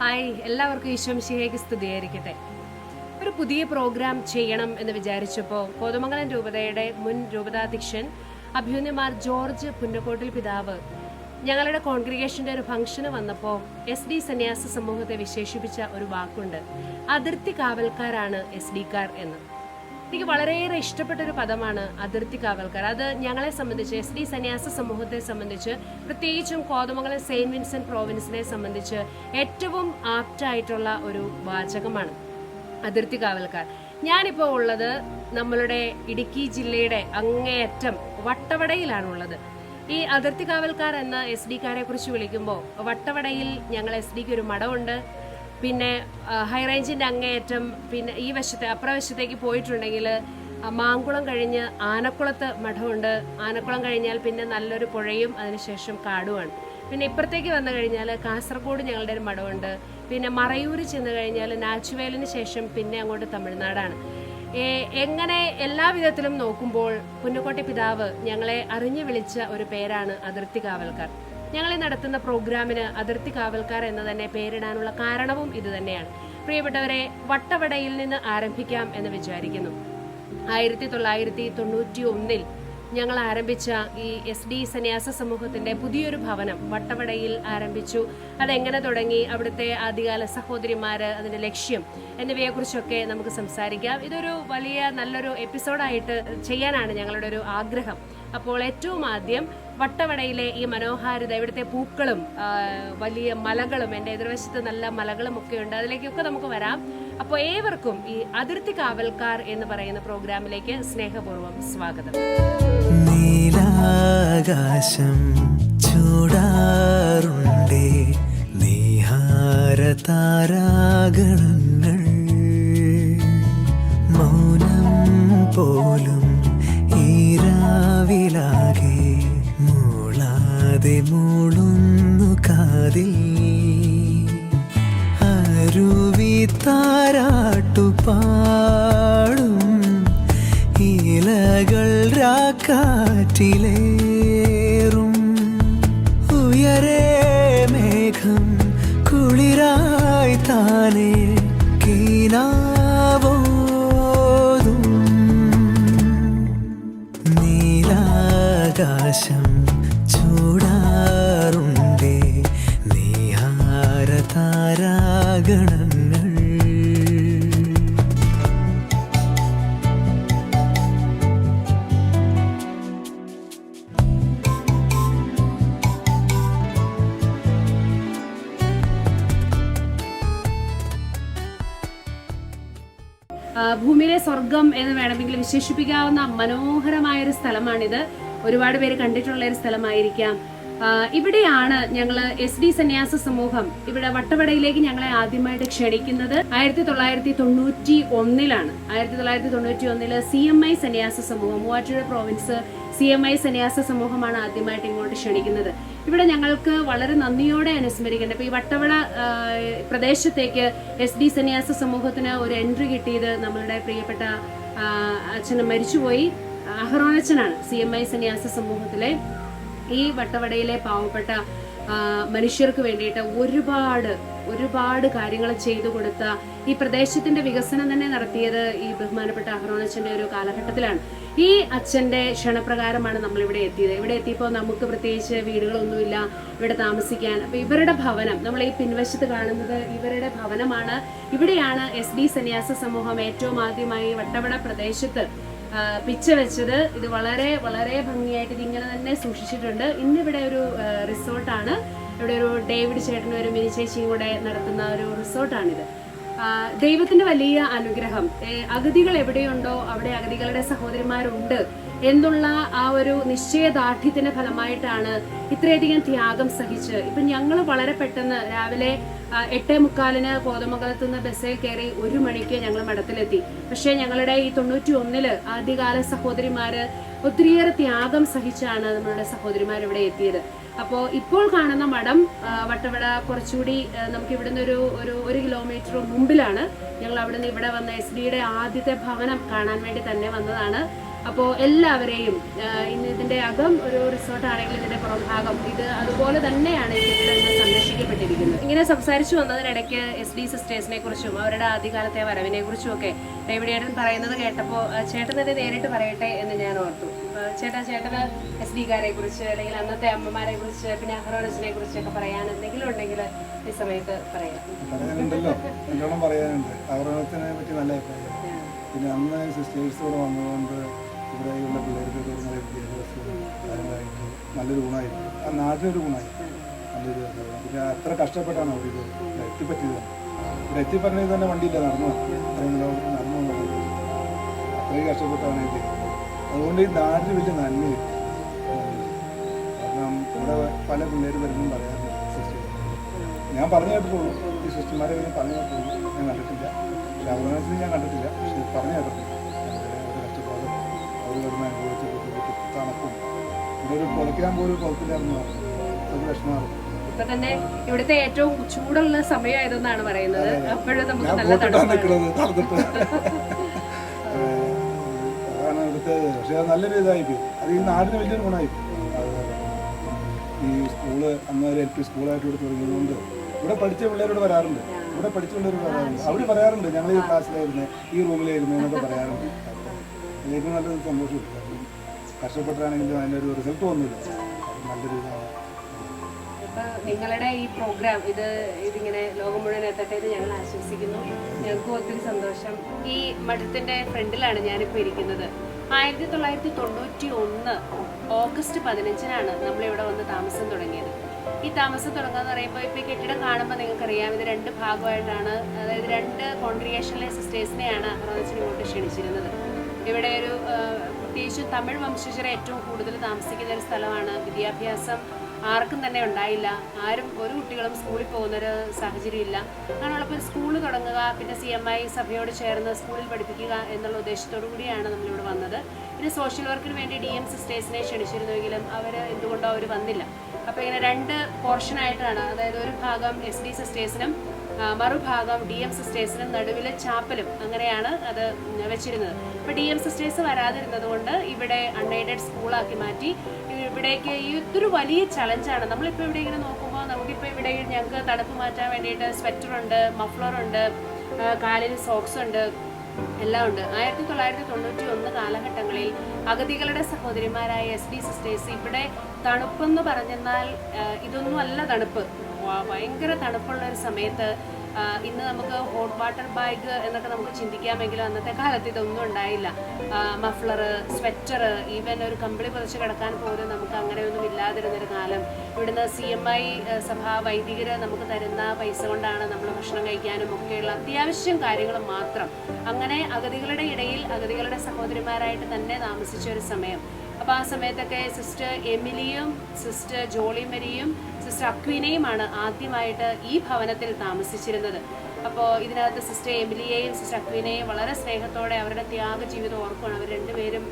Hi, എല്ലാവർക്കും ഈശോമിശിഹായ്ക്ക് സ്തുതിയായിരിക്കട്ടെ. ഒരു പുതിയ പ്രോഗ്രാം ചെയ്യണം എന്ന് വിചാരിച്ചപ്പോൾ കോതമംഗലം രൂപതയുടെ മുൻ രൂപതാധ്യക്ഷൻ അഭ്യുന്നമാർ ജോർജ് പുന്നക്കോട്ടിൽ പിതാവ് ഞങ്ങളുടെ കോൺഗ്രിഗേഷന്റെ ഒരു ഫംഗ്ഷന് വന്നപ്പോൾ SD സന്യാസ സമൂഹത്തെ വിശേഷിപ്പിച്ച ഒരു വാക്കുണ്ട്. അതിർത്തി കാവൽക്കാരാണ് SD കാർ എന്ന്. എനിക്ക് വളരെയേറെ ഇഷ്ടപ്പെട്ട ഒരു പദമാണ് അതിർത്തി കാവൽക്കാർ. അത് ഞങ്ങളെ സംബന്ധിച്ച് SD സന്യാസ സമൂഹത്തെ സംബന്ധിച്ച്, പ്രത്യേകിച്ചും കോതമംഗലം സെയിന്റ് വിൻസെന്റ് പ്രോവിൻസിനെ സംബന്ധിച്ച് ഏറ്റവും ആപ്റ്റായിട്ടുള്ള ഒരു വാചകമാണ് അതിർത്തി കാവൽക്കാർ. ഞാനിപ്പോൾ ഉള്ളത് നമ്മളുടെ ഇടുക്കി ജില്ലയുടെ അങ്ങേയറ്റം വട്ടവടയിലാണുള്ളത്. ഈ അതിർത്തി കാവൽക്കാർ എന്ന SD കാരെ കുറിച്ച് വിളിക്കുമ്പോൾ വട്ടവടയിൽ ഞങ്ങൾ SD ഒരു മഠമുണ്ട്. പിന്നെ ഹൈറേഞ്ചിൻ്റെ അങ്ങേയറ്റം, പിന്നെ ഈ വശത്തെ അപ്രവശത്തേക്ക് പോയിട്ടുണ്ടെങ്കിൽ മാങ്കുളം കഴിഞ്ഞ് ആനക്കുളത്ത് മഠമുണ്ട്. ആനക്കുളം കഴിഞ്ഞാൽ പിന്നെ നല്ലൊരു പുഴയും അതിനുശേഷം കാടുമാണ്. പിന്നെ ഇപ്പുറത്തേക്ക് വന്നു കഴിഞ്ഞാൽ കാസർഗോഡ് ഞങ്ങളുടെ ഒരു മഠമുണ്ട്. പിന്നെ മറയൂർ ചെന്ന് കഴിഞ്ഞാൽ നാച്ചുവേലിന് ശേഷം പിന്നെ അങ്ങോട്ട് തമിഴ്നാടാണ്. എങ്ങനെ എല്ലാ വിധത്തിലും നോക്കുമ്പോൾ പുന്നക്കോട്ടെ പിതാവ് ഞങ്ങളെ അറിഞ്ഞു വിളിച്ച ഒരു പേരാണ് അതിർത്തി കാവൽക്കാർ. ഞങ്ങളെ നടത്തുന്ന പ്രോഗ്രാമിന് അതിർത്തി കാവൽക്കാർ എന്ന് തന്നെ പേരിടാനുള്ള കാരണവും ഇത് തന്നെയാണ്. പ്രിയപ്പെട്ടവരെ, വട്ടവടയിൽ നിന്ന് ആരംഭിക്കാം എന്ന് വിചാരിക്കുന്നു. 1991 ഞങ്ങൾ ആരംഭിച്ച ഈ SD സന്യാസ സമൂഹത്തിന്റെ പുതിയൊരു ഭവനം വട്ടവടയിൽ ആരംഭിച്ചു. അതെങ്ങനെ തുടങ്ങി, അവിടുത്തെ ആദ്യകാല സഹോദരിമാര്, അതിന്റെ ലക്ഷ്യം എന്നിവയെക്കുറിച്ചൊക്കെ നമുക്ക് സംസാരിക്കാം. ഇതൊരു വലിയ നല്ലൊരു എപ്പിസോഡായിട്ട് ചെയ്യാനാണ് ഞങ്ങളുടെ ഒരു ആഗ്രഹം. അപ്പോൾ ഏറ്റവും ആദ്യം വട്ടവടയിലെ ഈ മനോഹാരിത, ഇവിടുത്തെ പൂക്കളും വലിയ മലകളും, എൻ്റെ എതിർവശത്ത് നല്ല മലകളും ഒക്കെ ഉണ്ട്, അതിലേക്കൊക്കെ നമുക്ക് വരാം. അപ്പോൾ ഏവർക്കും ഈ അതിർത്തി കാവൽക്കാർ എന്ന് പറയുന്ന പ്രോഗ്രാമിലേക്ക് സ്നേഹപൂർവ്വം സ്വാഗതം. നീലാകാശം ചൂടാറുണ്ടേ നീഹാരതാരാഗണങ്ങൾ, മൗനം പോലും ഈരാവിലാകെ മൂളാതെ മൂളുന്നു കാതിൽ, അരുവി താരാട്ടുപാടും ഇലകൾ രാക്കാറ്റിലേറും, ഉയരേ മേഘം കുളിരായി താനേ കീനാവോതും, നീലാകാശം ചൂടാറുണ്ടേ നീഹാരതാരാഗണങ്ങൾ. ഭൂമിയിലെ സ്വർഗം എന്ന് വേണമെങ്കിൽ വിശേഷിപ്പിക്കാവുന്ന മനോഹരമായൊരു സ്ഥലമാണിത്. ഒരുപാട് പേര് കണ്ടിട്ടുള്ള ഒരു സ്ഥലമായിരിക്കാം. ഇവിടെയാണ് ഞങ്ങൾ SD സന്യാസ സമൂഹം ഇവിടെ വട്ടവടയിലേക്ക് ഞങ്ങളെ ആദ്യമായിട്ട് ക്ഷണിക്കുന്നത് 1991 1991 CMI സന്യാസ സമൂഹം, മൂവാറ്റുപുഴ പ്രോവിൻസ് CMI സന്യാസ സമൂഹമാണ് ആദ്യമായിട്ട് ഇങ്ങോട്ട് ക്ഷണിക്കുന്നത്. ഇവിടെ ഞങ്ങൾക്ക് വളരെ നന്ദിയോടെ അനുസ്മരിക്കേണ്ടത്, ഇപ്പോൾ ഈ വട്ടവട പ്രദേശത്തേക്ക് SD സന്യാസ സമൂഹത്തിന് ഒരു എൻട്രി കിട്ടിയത് നമ്മളുടെ പ്രിയപ്പെട്ട അച്ഛന് മരിച്ചുപോയി അഹ്റോനച്ചനാണ്. CMI സന്യാസ സമൂഹത്തിലെ ഈ വട്ടവടയിലെ പാവപ്പെട്ട മനുഷ്യർക്ക് വേണ്ടിയിട്ട് ഒരുപാട് കാര്യങ്ങൾ ചെയ്തു കൊടുത്ത, ഈ പ്രദേശത്തിന്റെ വികസനം തന്നെ നടത്തിയത് ഈ ബഹുമാനപ്പെട്ട അഹ്റോനച്ചന്റെ ഒരു കാലഘട്ടത്തിലാണ്. ഈ അച്ഛന്റെ ക്ഷണപ്രകാരമാണ് നമ്മൾ ഇവിടെ എത്തിയത്. ഇവിടെ എത്തിയപ്പോൾ നമുക്ക് പ്രത്യേകിച്ച് വീടുകളൊന്നുമില്ല ഇവിടെ താമസിക്കാൻ. അപ്പൊ ഇവരുടെ ഭവനം, നമ്മൾ ഈ പിൻവശത്ത് കാണുന്നത് ഇവരുടെ ഭവനമാണ്. ഇവിടെയാണ് SD സന്യാസ സമൂഹം ഏറ്റവും ആദ്യമായി വട്ടവട പ്രദേശത്ത് പിച്ച വെച്ചത്. ഇത് വളരെ വളരെ ഭംഗിയായിട്ട് ഇതിങ്ങനെ തന്നെ സൂക്ഷിച്ചിട്ടുണ്ട്. ഇന്നിവിടെ ഒരു റിസോർട്ടാണ്. ഇവിടെ ഒരു ഡേവിഡ് ചേട്ടനും ഒരു മിനി ചേച്ചിയും കൂടെ നടത്തുന്ന ഒരു റിസോർട്ടാണിത്. ദൈവത്തിന്റെ വലിയ അനുഗ്രഹം. അഗതികൾ എവിടെയുണ്ടോ അവിടെ അഗതികളുടെ സഹോദരിമാരുണ്ട് എന്നുള്ള ആ ഒരു നിശ്ചയദാർഢ്യത്തിന്റെ ഫലമായിട്ടാണ് ഇത്രയധികം ത്യാഗം സഹിച്ച് ഇപ്പൊ ഞങ്ങൾ വളരെ പെട്ടെന്ന് രാവിലെ 8:45 കോതമംഗലത്ത് നിന്ന് ബസ്സിൽ കയറി 1 മണിക്ക് ഞങ്ങൾ മഠത്തിലെത്തി. പക്ഷെ ഞങ്ങളുടെ ഈ 91 ആദ്യകാല സഹോദരിമാര് ഒത്തിരിയേറെ ത്യാഗം സഹിച്ചാണ് നമ്മളുടെ സഹോദരിമാർ ഇവിടെ എത്തിയത്. അപ്പോൾ ഇപ്പോൾ കാണുന്ന മഠം വട്ടവട കുറച്ചുകൂടി നമുക്ക് ഇവിടുന്ന് ഒരു കിലോമീറ്റർ മുമ്പിലാണ്. ഞങ്ങൾ അവിടുന്ന് ഇവിടെ വന്ന SD ആദ്യത്തെ ഭവനം കാണാൻ വേണ്ടി തന്നെ വന്നതാണ്. അപ്പോൾ എല്ലാവരെയും ഇന്ന് ഇതിന്റെ അകം ഒരു റിസോർട്ട് ആണെങ്കിൽ ഇതിന്റെ പുറംഭാഗം ഇത് അതുപോലെ തന്നെയാണ് ഈ കെട്ടിടം ഇന്ന് സംരക്ഷിക്കപ്പെട്ടിരിക്കുന്നത്. ഇങ്ങനെ സംസാരിച്ചു വന്നതിനിടയ്ക്ക് SD സിസ്റ്റേഴ്സിനെ കുറിച്ചും അവരുടെ ആദ്യകാലത്തെ വരവിനെ കുറിച്ചും ഒക്കെ ഡേവിഡ് പറയുന്നത് കേട്ടപ്പോൾ ചേട്ടൻ തന്നെ നേരിട്ട് പറയട്ടെ എന്ന് ഞാൻ ഓർത്തു. ചേട്ടന് SD-കാരെ കുറിച്ച് അല്ലെങ്കിൽ അന്നത്തെ അമ്മമാരെ കുറിച്ച് പിന്നെ അഹ്റോനസിനെ കുറിച്ചൊക്കെ പറയാൻ എന്തെങ്കിലും ഉണ്ടെങ്കിൽ ഈ സമയത്ത് പറയാനുണ്ടല്ലോ. നല്ലോണം പറയാനുണ്ട്. അഹ്റോനസിനെ പറ്റി നല്ല അഭിപ്രായം. പിന്നെ അന്ന് സിസ്റ്റേഴ്സ് കൂടെ വന്നതുകൊണ്ട് ഇവിടെയുള്ള പിള്ളേർക്ക് തുടങ്ങുന്ന വിദ്യാഭ്യാസവും കാര്യങ്ങളായിട്ട് നല്ലൊരു ഗുണമായിരുന്നു. ആ നാട്ടിലൊരു ഗുണമായിരുന്നു, നല്ലൊരു രസമാണ്. പിന്നെ അത്ര കഷ്ടപ്പെട്ടാണ് അവർ ഇത് എത്തിപ്പറ്റിയത്. ഇവിടെ എത്തിപ്പറഞ്ഞത് തന്നെ വണ്ടിയില്ല, നടന്നു അത്രയും കഷ്ടപ്പെട്ടാണ് ഇത്. അതുകൊണ്ട് ഈ നാട്ടിൽ വലിയ നന്മയില്ല. കാരണം ഇവിടെ പല പിള്ളേർ വരുമ്പം പറയാറുണ്ട് സിസ്റ്റർ. ഞാൻ പറഞ്ഞു കേട്ടിട്ടുള്ളൂ, ഈ സിസ്റ്റർമാരെ പറഞ്ഞു കേട്ടിട്ടുള്ളൂ, ഞാൻ കണ്ടിട്ടില്ല. അവകാശം ഞാൻ കണ്ടിട്ടില്ല, പക്ഷെ പറഞ്ഞു കേട്ടിട്ടുണ്ട്. അവരുടെ കഷ്ടപ്പാടും അവർ വരുന്ന അനുഭവിച്ച തണുപ്പും ഇവിടെ ഒരു പുറയ്ക്കാൻ പോലും പുറത്തില്ലായിരുന്നു, അത് വിഷമമാണ്. ഇപ്പൊ തന്നെ ഇവിടുത്തെ ഏറ്റവും ചൂടുള്ള സമയമായതെന്നാണ് പറയുന്നത്. അപ്പോഴും നമുക്ക് നല്ല നിൽക്കുന്നത് നടന്നിട്ട് അതാണ് ഇവിടുത്തെ. പക്ഷെ അത് നല്ലൊരു ഇതായിപ്പോയി. അത് ഈ നാടിന് വലിയൊരു ഗുണമായിപ്പോയി. ഈ സ്കൂള് അന്ന് ഒരു LP സ്കൂളായിട്ട് ഇവിടെ തുടങ്ങിയതുകൊണ്ട് ഇവിടെ പഠിച്ച പിള്ളേരോട് വരാറുണ്ട്. ഇവിടെ പഠിച്ച പിള്ളേരോട് വരാറുണ്ട്. അവർ പറയാറുണ്ട് ഞങ്ങൾ ഈ ക്ലാസ്സിലായിരുന്നു, ഈ റൂമിലായിരുന്നു എന്നൊക്കെ പറയാറുണ്ട്. എനിക്ക് നല്ലൊരു സന്തോഷം. കഷ്ടപ്പെട്ടാണെങ്കിലും അതിൻ്റെ ഒരു റിസൾട്ട് വന്നില്ല. നല്ലൊരു ഇതാണ്. നിങ്ങളുടെ ഈ പ്രോഗ്രാം ഇതിങ്ങനെ ലോകം മുഴുവൻ എത്തട്ടെ എന്ന് ഞങ്ങൾ ആശംസിക്കുന്നു. ഞങ്ങൾക്കും ഒത്തിരി സന്തോഷം. ഈ മഠത്തിന്റെ ഫ്രണ്ടിലാണ് ഞാനിപ്പോൾ ഇരിക്കുന്നത്. 1991 ഓഗസ്റ്റ് 15-നാണ് നമ്മളിവിടെ വന്ന് താമസം തുടങ്ങിയത്. ഈ താമസം തുടങ്ങുകയെന്ന് പറയുമ്പോൾ ഇപ്പോൾ ഈ കെട്ടിടം കാണുമ്പോൾ നിങ്ങൾക്കറിയാം ഇത് 2 ഭാഗമായിട്ടാണ്. അതായത് 2 കോൺഗ്രിഗേഷനിലെ സിസ്റ്റേഴ്സിനെയാണ് അഹ്റോനസിന് ഇങ്ങോട്ട് ക്ഷണിച്ചിരുന്നത്. ഇവിടെ ഒരു പ്രത്യേകിച്ച് തമിഴ് വംശജരെ ഏറ്റവും കൂടുതൽ താമസിക്കുന്ന ഒരു സ്ഥലമാണ്. വിദ്യാഭ്യാസം ആർക്കും തന്നെ ഉണ്ടായില്ല. ഒരു കുട്ടികളും സ്കൂളിൽ പോകുന്നൊരു സാഹചര്യമില്ല. അങ്ങനെയുള്ളപ്പോൾ സ്കൂൾ തുടങ്ങുക, പിന്നെ CMI സഭയോട് ചേർന്ന് സ്കൂളിൽ പഠിപ്പിക്കുക എന്നുള്ള ഉദ്ദേശത്തോടു കൂടിയാണ് നമ്മളിവിടെ വന്നത്. പിന്നെ സോഷ്യൽ വർക്കിന് വേണ്ടി DM സിസ്റ്റേഴ്സിനെ ക്ഷണിച്ചിരുന്നുവെങ്കിലും എന്തുകൊണ്ടോ അവർ വന്നില്ല. അപ്പോൾ ഇങ്ങനെ 2 പോർഷനായിട്ടാണ്, അതായത് ഒരു ഭാഗം SD സിസ്റ്റേഴ്സിനും മറുഭാഗം DM സിസ്റ്റേഴ്സിനും നടുവിൽ ചാപ്പലും അങ്ങനെയാണ് അത് വെച്ചിരുന്നത്. അപ്പോൾ DM സിസ്റ്റേഴ്സ് വരാതിരുന്നത് കൊണ്ട് ഇവിടെ അൺഎയ്ഡഡ് സ്കൂളാക്കി മാറ്റി. ഇവിടേക്ക് ഇതൊരു വലിയ ചലഞ്ചാണ്. നമ്മളിപ്പോൾ ഇവിടെ ഇങ്ങനെ നോക്കുമ്പോൾ നമുക്കിപ്പോൾ ഇവിടെ ഞങ്ങൾക്ക് തണുപ്പ് മാറ്റാൻ വേണ്ടിയിട്ട് സ്വെറ്ററുണ്ട്, മഫ്ലറുണ്ട്, കാലിൽ സോക്സ് ഉണ്ട്, എല്ലാം ഉണ്ട്. 1991 കാലഘട്ടങ്ങളിൽ അഗതികളുടെ സഹോദരിമാരായ SD സിസ്റ്റേഴ്സ് ഇവിടെ തണുപ്പെന്ന് പറഞ്ഞെന്നാൽ ഇതൊന്നും അല്ല തണുപ്പ്. ഭയങ്കര തണുപ്പുള്ള ഒരു സമയത്ത് ഇന്ന് നമുക്ക് ഹോട്ട് വാട്ടർ ബാഗ് എന്നൊക്കെ നമുക്ക് ചിന്തിക്കാമെങ്കിലും അന്നത്തെ കാലത്ത് ഇതൊന്നും ഉണ്ടായില്ല. മഫ്ലർ, സ്വെറ്റർ, ഈവൻ ഒരു കമ്പിളി പുതച്ച് കിടക്കാൻ പോലും നമുക്ക് അങ്ങനെയൊന്നും ഇല്ലാതിരുന്നൊരു കാലം. ഇവിടുന്ന് CMI സഭാ വൈദികർ നമുക്ക് തരുന്ന പൈസ കൊണ്ടാണ് നമ്മൾ ഭക്ഷണം കഴിക്കാനും ഒക്കെയുള്ള അത്യാവശ്യം കാര്യങ്ങൾ മാത്രം. അങ്ങനെ അഗതികളുടെ ഇടയിൽ അഗതികളുടെ സഹോദരിമാരായിട്ട് തന്നെ താമസിച്ച ഒരു സമയം. അപ്പോൾ ആ സമയത്തൊക്കെ സിസ്റ്റർ എമിലിയും സിസ്റ്റർ ജോളിമരിയും സിസ്റ്റർ അക്വീനയുമാണ് ആദ്യമായിട്ട് ഈ ഭവനത്തിൽ താമസിച്ചിരുന്നത്. അപ്പോൾ ഇതിനകത്ത് സിസ്റ്റർ എമിലിയെയും സിസ്റ്റർ അക്വീനയെയും വളരെ സ്നേഹത്തോടെ അവരുടെ ത്യാഗ ജീവിതം ഓർക്കുകയാണ്. അവർ 2 പേരും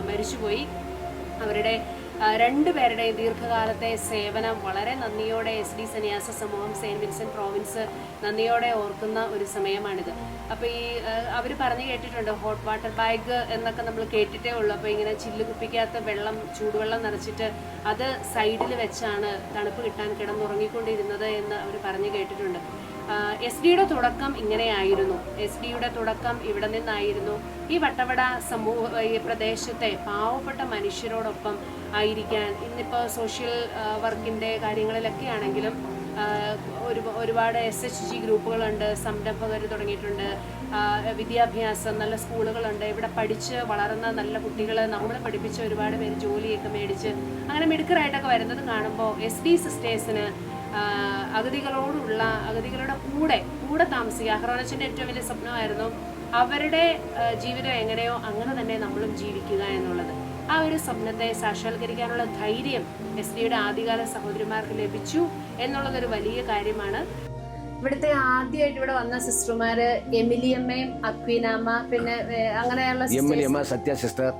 മരിച്ചുപോയി. അവരുടെ 2 പേരുടെയും ദീർഘകാലത്തെ സേവനം വളരെ നന്ദിയോടെ SD സന്യാസ സമൂഹം സെയിൻറ്റ് വിൻസെൻ്റ് പ്രോവിൻസ് നന്ദിയോടെ ഓർക്കുന്ന ഒരു സമയമാണിത്. അപ്പോൾ അവർ പറഞ്ഞു കേട്ടിട്ടുണ്ട് ഹോട്ട് വാട്ടർ ബാഗ് എന്നൊക്കെ നമ്മൾ കേട്ടിട്ടേ ഉള്ളൂ. അപ്പോൾ ഇങ്ങനെ ചില്ല് കുപ്പിക്കകത്ത് ചൂടുവെള്ളം നിറച്ചിട്ട് അത് സൈഡിൽ വെച്ചാണ് തണുപ്പ് കിട്ടാൻ കിടന്നുറങ്ങിക്കൊണ്ടിരുന്നത് എന്ന് അവർ പറഞ്ഞു കേട്ടിട്ടുണ്ട്. SD-യുടെ തുടക്കം ഇങ്ങനെയായിരുന്നു. SD-യുടെ തുടക്കം ഇവിടെ നിന്നായിരുന്നു. ഈ വട്ടവട ഈ പ്രദേശത്തെ പാവപ്പെട്ട മനുഷ്യരോടൊപ്പം ആയിരിക്കാൻ ഇന്നിപ്പോൾ സോഷ്യൽ വർക്കിൻ്റെ കാര്യങ്ങളിലൊക്കെ ആണെങ്കിലും ഒരുപാട് SHG ഗ്രൂപ്പുകളുണ്ട്, സംരംഭകർ തുടങ്ങിയിട്ടുണ്ട്, വിദ്യാഭ്യാസം, നല്ല സ്കൂളുകളുണ്ട്. ഇവിടെ പഠിച്ച് വളർന്ന നല്ല കുട്ടികൾ നമ്മൾ പഠിപ്പിച്ച് ഒരുപാട് പേര് ജോലിയൊക്കെ മേടിച്ച് അങ്ങനെ മിടുക്കറായിട്ടൊക്കെ വരുന്നത് കാണുമ്പോൾ SD സിസ്റ്റേഴ്സിന് അഗതികളുടെ കൂടെ താമസിക്കുക. അഹ്റോനസിൻ്റെ ഏറ്റവും വലിയ സ്വപ്നമായിരുന്നു അവരുടെ ജീവിതം എങ്ങനെയോ അങ്ങനെ തന്നെ നമ്മളും ജീവിക്കുക എന്നുള്ളത്. ആ ഒരു സ്വപ്നത്തെ സാക്ഷാത്കരിക്കാനുള്ള ധൈര്യം SD-യുടെ ആദ്യകാല സഹോദരിമാർക്ക് ലഭിച്ചു എന്നുള്ളതൊരു വലിയ കാര്യമാണ്. ഇവിടുത്തെ ആദ്യമായിട്ട് ഇവിടെ വന്ന സിസ്റ്റർമാര് എമിലിയമ്മയും അക്വീനാമ്മ, പിന്നെ അങ്ങനെയുള്ള സത്യ സിസ്റ്റർ,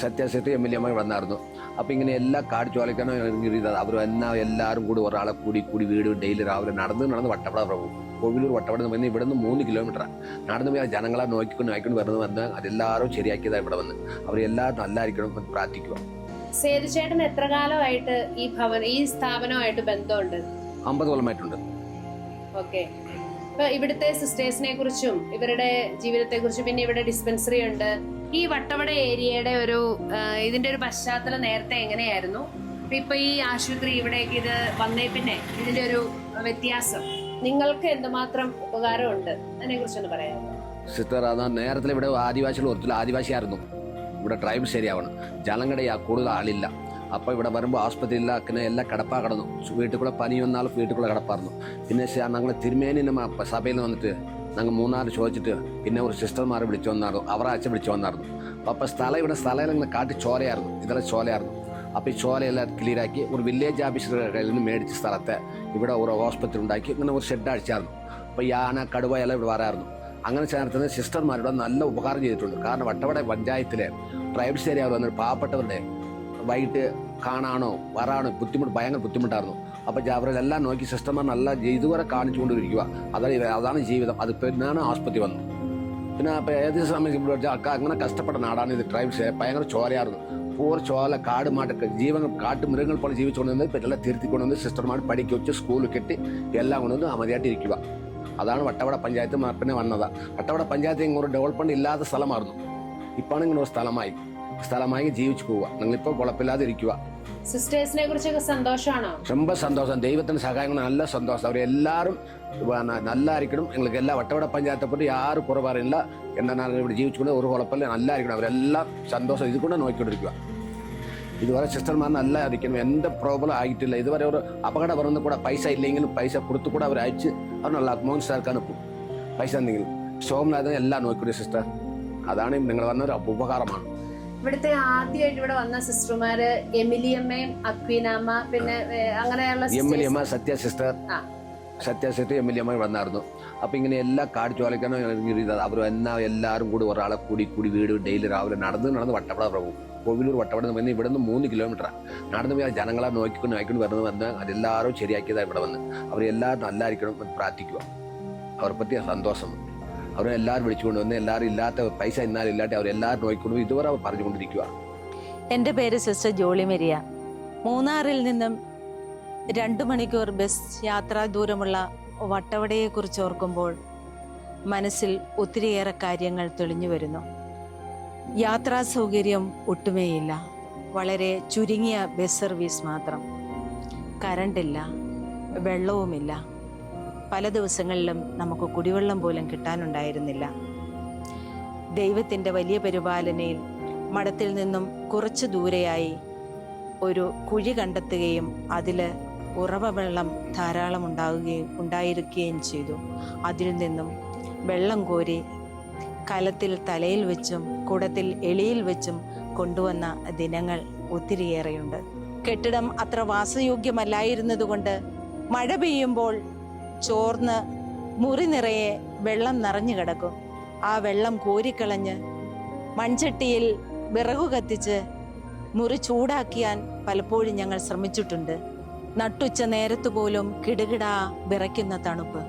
സത്യസത്യ MLA വന്നായിരുന്നു. അപ്പോൾ ഇങ്ങനെ എല്ലാ കാട് ചോലക്കാനും ഇറങ്ങിയത് അവർ എല്ലാവരും കൂടി ഒരാളെ കൂടി വീട് ഡെയിലി രാവിലെ നടന്ന് വട്ടവട പോകും. കോവിലൂർ വട്ടവട എന്ന് പറഞ്ഞാൽ ഇവിടെ നിന്ന് 3 കിലോമീറ്ററാണ്. നടന്ന് പോയി ജനങ്ങളെ നോക്കിക്കൊണ്ട് വരുന്നത് അതെല്ലാവരും ശരിയാക്കിയതാണ്. ഇവിടെ വന്ന് അവരെല്ലാവരും നല്ലായിരിക്കണം പ്രാർത്ഥിക്കുക. സേതുചേട്ടൻ എത്ര കാലമായിട്ട് ഈ സ്ഥാപനമായിട്ട് ബന്ധമുണ്ട്? 50 കൊല്ലമായിട്ടുണ്ട്. ഓക്കെ. ഇപ്പൊ ഇവിടുത്തെ സിസ്റ്റേഴ്സിനെ കുറിച്ചും ഇവരുടെ ജീവിതത്തെ കുറിച്ചും പിന്നെ ഇവിടെ ഡിസ്പെൻസറി ഉണ്ട്. ഈ വട്ടവട ഏരിയയുടെ ഇതിന്റെ ഒരു പശ്ചാത്തലം നേരത്തെ എങ്ങനെയായിരുന്നു? ഇപ്പൊ ഈ ആശുപത്രി ഇവിടേക്ക് ഇത് വന്നേ പിന്നെ ഇതിന്റെ ഒരു വ്യത്യാസം നിങ്ങൾക്ക് എന്തുമാത്രം ഉപകാരമുണ്ട് അതിനെ കുറിച്ചൊന്ന് പറയാമോ? സിസ്റ്റർ, അതാ നേരത്തിൽ ഇവിടെ ആദിവാസികൾ ഒരിക്കലും ആദിവാസിയായിരുന്നു. ഇവിടെ ട്രൈബ് ശരിയാവണം. ജനങ്ങളുടെ കൂടുതൽ ആളില്ല. അപ്പോൾ ഇവിടെ വരുമ്പോൾ ആസ്പത്രിയിൽ എല്ലാം കിടപ്പാ കിടന്നു. വീട്ടിൽ കൂടെ പനി വന്നാലും വീട്ടിൽ കൂടെ കിടപ്പായിരുന്നു. പിന്നെ ഞങ്ങൾ തിരുമേനി സഭയിൽ വന്നിട്ട് ഞങ്ങൾ 3 ചോദിച്ചിട്ട് പിന്നെ ഒരു സിസ്റ്റർമാരെ വിളിച്ചു വന്നായിരുന്നു. അവരെ അച്ഛൻ വിളിച്ചു വന്നായിരുന്നു. അപ്പോൾ സ്ഥലം ഇങ്ങനെ കാട്ടി ചോലയായിരുന്നു. ഇതെല്ലാം ചോലയായിരുന്നു. അപ്പോൾ ഈ ചോലയെല്ലാം ക്ലിയറാക്കി ഒരു വില്ലേജ് ഓഫീസറുടെ കയ്യിൽ നിന്ന് മേടിച്ച സ്ഥലത്തെ ഇവിടെ ഒരു ഹോസ്പിറ്റൽ ഉണ്ടാക്കി ഇങ്ങനെ ഒരു ഷെഡ് അടിച്ചായിരുന്നു. അപ്പോൾ ഈ ആന കടുവ എല്ലാം ഇവിടെ വരായിരുന്നു. അങ്ങനെ ചേർത്തുന്ന സിസ്റ്റർമാരുടെ നല്ല ഉപകാരം ചെയ്തിട്ടുണ്ട്. കാരണം വട്ടവട പഞ്ചായത്തിലെ ട്രൈബ്സ് ഏരിയ വന്നിട്ട് പാവപ്പെട്ടവരുടെ വൈകിട്ട് കാണാനോ വരാനോ ഭയങ്കര ബുദ്ധിമുട്ടായിരുന്നു. അപ്പോൾ അവരെല്ലാം നോക്കി സിസ്റ്റർമാർ നല്ല ഇതുവരെ കാണിച്ചുകൊണ്ടിരിക്കുക. അതാണ് ജീവിതം. അത് പിന്നാണ് ആസ്പത്രി വന്നു. പിന്നെ അപ്പോൾ ഏത് സമയത്ത് അങ്ങനെ കഷ്ടപ്പെട്ട നാടാണ് ഇത്. ട്രൈബ്സ് ഭയങ്കര ചോലയായിരുന്നു. പൂർ ചോല കാട്ട് മൃഗങ്ങൾ പോലെ ജീവിച്ചുകൊണ്ടുവന്ന് എല്ലാം തിരുത്തിക്കൊണ്ടുവന്ന് സിസ്റ്റർമാർ പഠിക്കുക വെച്ച് സ്കൂളിൽ കെട്ടി എല്ലാം കൊണ്ടുവന്ന് അമതിയായിട്ടിരിക്കുക. അതാണ് വട്ടവട പഞ്ചായത്ത് പിന്നെ വന്നത്. വട്ടവട പഞ്ചായത്ത് ഇങ്ങനെ ഒരു ഡെവലപ്മെന്റ് ഇല്ലാത്ത സ്ഥലമായിരുന്നു. ഇപ്പാണ് ഇങ്ങനെ ഒരു സ്ഥലമായി ജീവിച്ചു പോവുക. നിങ്ങളിപ്പോൾ കുഴപ്പമില്ലാതെ ഇരിക്കുക. സിസ്റ്റേഴ്സിനെ കുറിച്ചൊക്കെ സന്തോഷമാണോ? ரொம்ப സന്തോഷം. ദൈവത്തിന്റെ സഹായം നല്ല സന്തോഷം. അവരെല്ലാവരും നല്ലായിരിക്കണം. എங்களுக்கு എല്ലാ വട്ടവട പഞ്ചായത്തെ പറ്റി യാരും കുറവാറില്ല. എന്നാൽ ഇവിടെ ജീവിച്ചുകൊണ്ട് ഒരു കുഴപ്പമില്ല, നല്ലായിരിക്കണം. അവരെല്ലാം സന്തോഷം ഇതുകൊണ്ട് നോക്കിക്കൊണ്ടിരിക്കുക. ഇതുവരെ സിസ്റ്റർമാർ നല്ലായിരിക്കണം. എന്ത് പ്രോബ്ലം ആയിട്ടില്ല. ഇതുവരെ ഒരു അപകടം വരുന്ന കൂടെ പൈസ ഇല്ലെങ്കിലും പൈസ കൊടുത്തു കൂടെ അവർ അയച്ച് അവർ നല്ല മോഹൻ സാർക്കാണ് ഇപ്പോൾ പൈസ എന്തെങ്കിലും ഷോമിലാതെ എല്ലാം നോക്കിക്കൊണ്ടു സിസ്റ്റർ. അതാണ് നിങ്ങൾ വന്ന ഒരു ഉപകാരമാണ്. ഇവിടുത്തെ ആദ്യമായിട്ട് ഇവിടെ വന്ന സിസ്റ്റർമാര് എമിലിയമ്മയും അക്വീനാമ്മ പിന്നെ അങ്ങനെയുള്ള എമിലിയമ്മ സത്യ സിസ്റ്റർ എമിലിയമ്മ വന്നായിരുന്നു. അപ്പോൾ ഇങ്ങനെ എല്ലാ കാട് ചോലക്കാനും ഇറങ്ങിയത് അവർ എല്ലാവരും കൂടി ഒരാളെ കൂടി വീട് ഡെയിലി രാവിലെ നടന്ന് വട്ടവട പോകും. കോവിലൂർ വട്ടവട എന്ന് പറഞ്ഞാൽ ഇവിടെ നിന്ന് 3 കിലോമീറ്ററാണ്. നടന്ന് പോയി ജനങ്ങളെ നോക്കിക്കൊണ്ട് വരുന്നത് അതെല്ലാവരും ശരിയാക്കിയതാണ്. ഇവിടെ വന്ന് അവരെല്ലാവരും നല്ലായിരിക്കണം പ്രാർത്ഥിക്കുക. അവരെ പറ്റിയ സന്തോഷം. അവരെല്ലാവരും വിളിച്ചുകൊണ്ട് വന്ന് എല്ലാവരും ഇല്ലാത്ത പൈസ ഇന്നാലും ഇല്ലാട്ടെ അവരെല്ലാവരും നോക്കിക്കൊണ്ട് ഇതുവരെ അവർ പറഞ്ഞുകൊണ്ടിരിക്കുക. എൻ്റെ പേര് സിസ്റ്റർ ജോളി മരിയ. മൂന്നാറിൽ നിന്നും 2 മണിക്കൂർ ബസ് യാത്രാ ദൂരമുള്ള വട്ടവടയെക്കുറിച്ച് ഓർക്കുമ്പോൾ മനസ്സിൽ ഒത്തിരിയേറെ കാര്യങ്ങൾ തെളിഞ്ഞു വരുന്നു. യാത്രാ സൗകര്യം ഒട്ടുമേയില്ല. വളരെ ചുരുങ്ങിയ ബസ് സർവീസ് മാത്രം. കറണ്ടില്ല, വെള്ളവുമില്ല. പല ദിവസങ്ങളിലും നമുക്ക് കുടിവെള്ളം പോലും കിട്ടാനുണ്ടായിരുന്നില്ല. ദൈവത്തിൻ്റെ വലിയ പരിപാലനയിൽ മഠത്തിൽ നിന്നും കുറച്ച് ദൂരെയായി ഒരു കുഴി കണ്ടെത്തുകയും അതിൽ ഉറവ വെള്ളം ധാരാളം ഉണ്ടായിരിക്കുകയും ചെയ്തു. അതിൽ നിന്നും വെള്ളം കോരി കലത്തിൽ തലയിൽ വെച്ചും കുടത്തിൽ എളിയിൽ വെച്ചും കൊണ്ടുവന്ന ദിനങ്ങൾ ഒത്തിരിയേറെയുണ്ട്. കെട്ടിടം അത്ര വാസയോഗ്യമല്ലായിരുന്നതുകൊണ്ട് മഴ പെയ്യുമ്പോൾ ചോർന്ന് മുറി നിറയെ വെള്ളം നിറഞ്ഞു കിടക്കും. ആ വെള്ളം കോരിക്കളഞ്ഞ് മൺചട്ടിയിൽ വിറകു കത്തിച്ച് മുറി ചൂടാക്കിയാൻ പലപ്പോഴും ഞങ്ങൾ ശ്രമിച്ചിട്ടുണ്ട്. നട്ടുച്ച നേരത്തു പോലും കിടുകിടാ വിറയ്ക്കുന്ന തണുപ്പ്.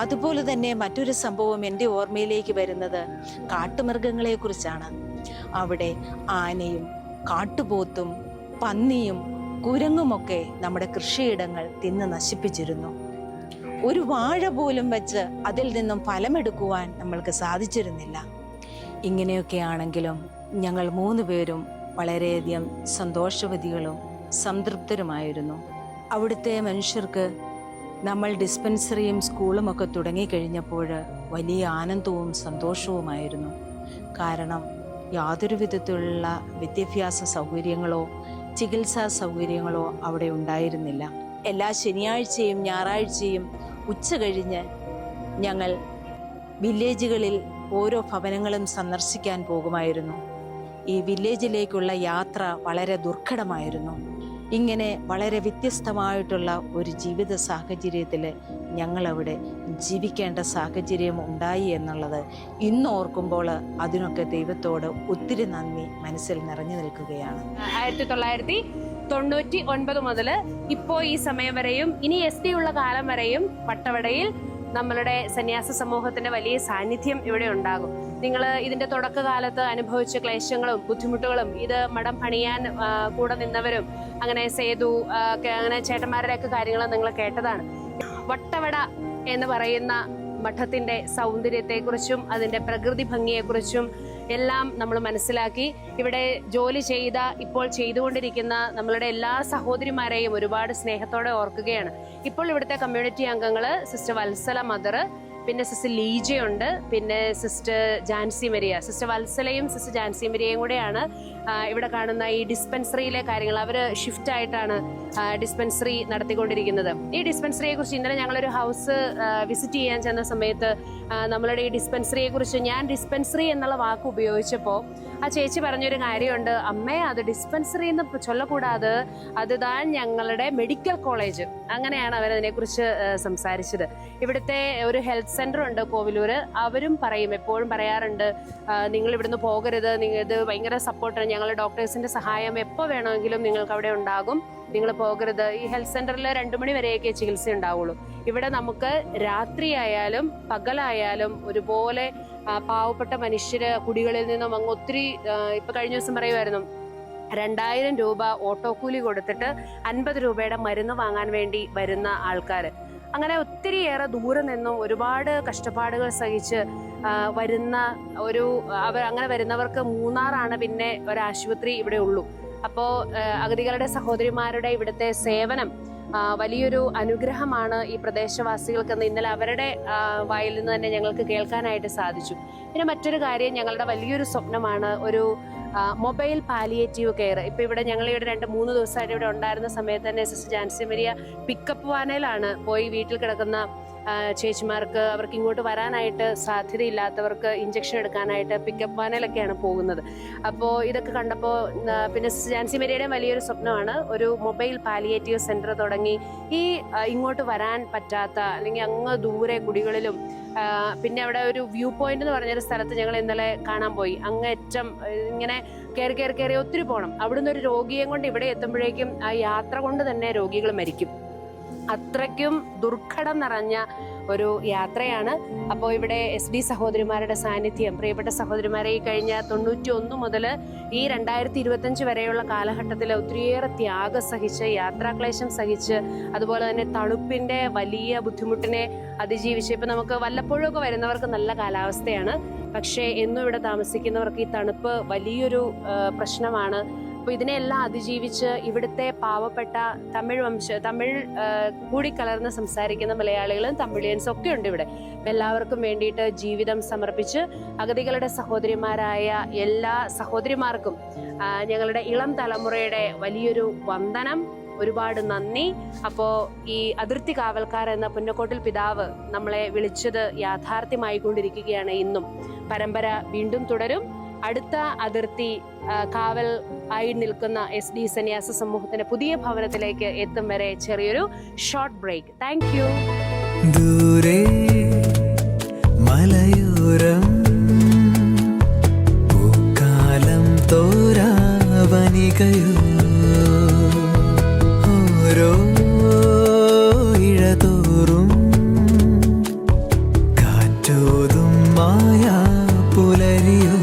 അതുപോലെ തന്നെ മറ്റൊരു സംഭവം എൻ്റെ ഓർമ്മയിലേക്ക് വരുന്നത് കാട്ടുമൃഗങ്ങളെ കുറിച്ചാണ്. അവിടെ ആനയും കാട്ടുപോത്തും പന്നിയും കുരങ്ങുമൊക്കെ നമ്മുടെ കൃഷിയിടങ്ങൾ തിന്ന് നശിപ്പിച്ചിരുന്നു. ഒരു വാഴ പോലും വെച്ച് അതിൽ നിന്നും ഫലമെടുക്കുവാൻ നമ്മൾക്ക് സാധിച്ചിരുന്നില്ല. ഇങ്ങനെയൊക്കെ ആണെങ്കിലും ഞങ്ങൾ 3 പേരും വളരെയധികം സന്തോഷവതികളും സംതൃപ്തരുമായിരുന്നു. അവിടുത്തെ മനുഷ്യർക്ക് നമ്മൾ ഡിസ്പെൻസറിയും സ്കൂളുമൊക്കെ തുടങ്ങിക്കഴിഞ്ഞപ്പോൾ വലിയ ആനന്ദവും സന്തോഷവുമായിരുന്നു. കാരണം യാതൊരു വിധത്തിലുള്ള വിദ്യാഭ്യാസ സൗകര്യങ്ങളോ ചികിത്സാ സൗകര്യങ്ങളോ അവിടെ ഉണ്ടായിരുന്നില്ല. എല്ലാ ശനിയാഴ്ചയും ഞായറാഴ്ചയും ഉച്ച കഴിഞ്ഞ് ഞങ്ങൾ വില്ലേജുകളിൽ ഓരോ ഭവനങ്ങളും സന്ദർശിക്കാൻ പോകുമായിരുന്നു. ഈ വില്ലേജിലേക്കുള്ള യാത്ര വളരെ ദുർഘടമായിരുന്നു. ഇങ്ങനെ വളരെ വ്യത്യസ്തമായിട്ടുള്ള ഒരു ജീവിത സാഹചര്യത്തിൽ ഞങ്ങളവിടെ ജീവിക്കേണ്ട സാഹചര്യം ഉണ്ടായി എന്നുള്ളത് ഇന്ന് ഓർക്കുമ്പോൾ അതിനൊക്കെ ദൈവത്തോട് ഒത്തിരി നന്ദി മനസ്സിൽ നിറഞ്ഞു നിൽക്കുകയാണ്. 1999 മുതൽ ഇപ്പോൾ ഈ സമയം വരെയും ഇനി SD ഉള്ള കാലം വരെയും വട്ടവടയിൽ നമ്മളുടെ സന്യാസ സമൂഹത്തിന്റെ വലിയ സാന്നിധ്യം ഇവിടെ ഉണ്ടാകും. നിങ്ങൾ ഇതിന്റെ തുടക്കകാലത്ത് അനുഭവിച്ച ക്ലേശങ്ങളും ബുദ്ധിമുട്ടുകളും, ഇത് മഠം പണിയാൻ കൂടെ നിന്നവരും അങ്ങനെ സേതു അങ്ങനെ ചേട്ടന്മാരുടെയൊക്കെ കാര്യങ്ങൾ നിങ്ങൾ കേട്ടതാണ്. വട്ടവട എന്ന് പറയുന്ന മഠത്തിന്റെ സൗന്ദര്യത്തെക്കുറിച്ചും അതിന്റെ പ്രകൃതി ഭംഗിയെക്കുറിച്ചും എല്ലാം നമ്മൾ മനസ്സിലാക്കി. ഇവിടെ ജോലി ചെയ്ത, ഇപ്പോൾ ചെയ്തുകൊണ്ടിരിക്കുന്ന നമ്മളുടെ എല്ലാ സഹോദരിമാരെയും ഒരുപാട് സ്നേഹത്തോടെ ഓർക്കുകയാണ്. ഇപ്പോൾ ഇവിടുത്തെ കമ്മ്യൂണിറ്റി അംഗങ്ങൾ സിസ്റ്റർ വത്സല മദർ, പിന്നെ സിസ്റ്റർ ലീജയുണ്ട്, പിന്നെ സിസ്റ്റർ ജാൻസി മരിയ. സിസ്റ്റർ വത്സലയും സിസ്റ്റർ ജാൻസി മരിയയും കൂടെയാണ് ഇവിടെ കാണുന്ന ഈ ഡിസ്പെൻസറിയിലെ കാര്യങ്ങൾ. അവർ ഷിഫ്റ്റ് ആയിട്ടാണ് ഡിസ്പെൻസറി നടത്തിക്കൊണ്ടിരിക്കുന്നത്. ഈ ഡിസ്പെൻസറിയെ കുറിച്ച് ഇന്നലെ ഞങ്ങളൊരു ഹൗസ് വിസിറ്റ് ചെയ്യാൻ ചെന്ന സമയത്ത് നമ്മളുടെ ഈ ഡിസ്പെൻസറിയെ കുറിച്ച് ഞാൻ ഡിസ്പെൻസറി എന്നുള്ള വാക്ക് ഉപയോഗിച്ചപ്പോൾ ആ ചേച്ചി പറഞ്ഞൊരു കാര്യമുണ്ട്, അമ്മേ അത് ഡിസ്പെൻസറി എന്ന് ചൊല്ലക്കൂടാതെ അതുതാൻ ഞങ്ങളുടെ മെഡിക്കൽ കോളേജ്, അങ്ങനെയാണ് അവരതിനെക്കുറിച്ച് സംസാരിച്ചത്. ഇവിടുത്തെ ഒരു ഹെൽത്ത് സെന്റർ ഉണ്ട് കോവിലൂർ, അവരും പറയും, എപ്പോഴും പറയാറുണ്ട്, നിങ്ങൾ ഇവിടുന്ന് പോകരുത്, ഇത് ഭയങ്കര സപ്പോർട്ടാണ്, ഞങ്ങളുടെ ഡോക്ടേഴ്സിന്റെ സഹായം എപ്പോൾ വേണമെങ്കിലും നിങ്ങൾക്ക് അവിടെ ഉണ്ടാകും, നിങ്ങൾ പോകരുത്. ഈ ഹെൽത്ത് സെന്ററിൽ 2 മണി വരെയൊക്കെ ചികിത്സ ഉണ്ടാവുള്ളൂ. ഇവിടെ നമുക്ക് രാത്രിയായാലും പകലായാലും ഒരുപോലെ പാവപ്പെട്ട മനുഷ്യര് കുടികളിൽ നിന്നും അങ്ങ് ഒത്തിരി, ഇപ്പൊ കഴിഞ്ഞ ദിവസം പറയുമായിരുന്നു 2000 രൂപ ഓട്ടോ കൂലി കൊടുത്തിട്ട് 50 രൂപയുടെ മരുന്ന് വാങ്ങാൻ വേണ്ടി വരുന്ന ആൾക്കാർ. അങ്ങനെ ഒത്തിരിയേറെ ദൂരെ നിന്നും ഒരുപാട് കഷ്ടപ്പാടുകൾ സഹിച്ച് വരുന്ന അങ്ങനെ വരുന്നവർക്ക് മൂന്നാറാണ് പിന്നെ ഒരാശുപത്രി ഇവിടെ ഉള്ളൂ. അപ്പോൾ അഗതികളുടെ സഹോദരിമാരുടെ ഇവിടുത്തെ സേവനം വലിയൊരു അനുഗ്രഹമാണ് ഈ പ്രദേശവാസികൾക്കെന്ന് ഇന്നലെ അവരുടെ വായിൽ നിന്ന് തന്നെ ഞങ്ങൾക്ക് കേൾക്കാനായിട്ട് സാധിച്ചു. പിന്നെ മറ്റൊരു കാര്യം, ഞങ്ങളുടെ വലിയൊരു സ്വപ്നമാണ് ഒരു മൊബൈൽ പാലിയേറ്റീവ് കെയർ. ഇപ്പം ഇവിടെ ഞങ്ങൾ ഇവിടെ 2-3 ദിവസമായിട്ട് ഇവിടെ ഉണ്ടായിരുന്ന സമയത്ത് തന്നെ സിസ്റ്റർ ജാൻസി മരിയ പിക്കപ്പ് വാനയിലാണ് പോയി വീട്ടിൽ കിടക്കുന്ന ചേച്ചിമാർക്ക്, അവർക്ക് ഇങ്ങോട്ട് വരാനായിട്ട് സാധ്യതയില്ലാത്തവർക്ക് ഇഞ്ചക്ഷൻ എടുക്കാനായിട്ട് പിക്കപ്പ് വാനയിലൊക്കെയാണ് പോകുന്നത്. അപ്പോൾ ഇതൊക്കെ കണ്ടപ്പോൾ പിന്നെ ജാൻസി മരിയയുടെയും വലിയൊരു സ്വപ്നമാണ് ഒരു മൊബൈൽ പാലിയേറ്റീവ് സെന്റർ തുടങ്ങി ഈ ഇങ്ങോട്ട് വരാൻ പറ്റാത്ത അല്ലെങ്കിൽ അങ്ങ് ദൂരെ കുടികളിലും, പിന്നെ അവിടെ ഒരു വ്യൂ പോയിന്റ് എന്ന് പറഞ്ഞൊരു സ്ഥലത്ത് ഞങ്ങൾ ഇന്നലെ കാണാൻ പോയി. അങ്ങേറ്റം ഇങ്ങനെ കയറി ഒത്തിരി പോകണം. അവിടുന്ന് ഒരു രോഗിയെ കൊണ്ട് ഇവിടെ എത്തുമ്പോഴേക്കും ആ യാത്ര കൊണ്ട് തന്നെ രോഗികൾ മരിക്കും. അത്രയ്ക്കും ദുർഘടം നിറഞ്ഞ ഒരു യാത്രയാണ്. അപ്പോൾ ഇവിടെ SD സഹോദരിമാരുടെ സാന്നിധ്യം, പ്രിയപ്പെട്ട സഹോദരിമാരെ, ഈ കഴിഞ്ഞ 91 മുതൽ ഈ 2025 വരെയുള്ള കാലഘട്ടത്തിൽ ഒത്തിരിയേറെ ത്യാഗം സഹിച്ച്, യാത്രാക്ലേശം സഹിച്ച്, അതുപോലെ തന്നെ തണുപ്പിന്റെ വലിയ ബുദ്ധിമുട്ടിനെ അതിജീവിച്ച്, ഇപ്പം നമുക്ക് വല്ലപ്പോഴും ഒക്കെ വരുന്നവർക്ക് നല്ല കാലാവസ്ഥയാണ്, പക്ഷേ എന്നും ഇവിടെ താമസിക്കുന്നവർക്ക് ഈ തണുപ്പ് വലിയൊരു പ്രശ്നമാണ്. അപ്പോൾ ഇതിനെല്ലാം അതിജീവിച്ച് ഇവിടുത്തെ പാവപ്പെട്ട തമിഴ് കൂടിക്കലർന്ന് സംസാരിക്കുന്ന മലയാളികളും തമിഴിയൻസും ഒക്കെ ഉണ്ട് ഇവിടെ. എല്ലാവർക്കും വേണ്ടിയിട്ട് ജീവിതം സമർപ്പിച്ച് അഗതികളുടെ സഹോദരിമാരായ എല്ലാ സഹോദരിമാർക്കും ഞങ്ങളുടെ ഇളം തലമുറയുടെ വലിയൊരു വന്ദനം, ഒരുപാട് നന്ദി. അപ്പോൾ ഈ അതിർത്തി കാവൽക്കാർ എന്ന പുന്നക്കോട്ടിൽ പിതാവ് നമ്മളെ വിളിച്ചത് യാഥാർത്ഥ്യമായിക്കൊണ്ടിരിക്കുകയാണ്. ഇന്നും പരമ്പര വീണ്ടും തുടരും. അടുത്ത അതിർത്തി കാവൽ ആയി നിൽക്കുന്ന SD സന്യാസ സമൂഹത്തിന്റെ പുതിയ ഭവനത്തിലേക്ക് എത്തും വരെ ചെറിയൊരു ഷോർട്ട് ബ്രേക്ക്. Thank you. ദൂരെ മലയോരം പൂക്കാലം തോരാവനികയോ ഓരോ ഇഴതോറും കാറ്റോതും മായാ പുലരിയോ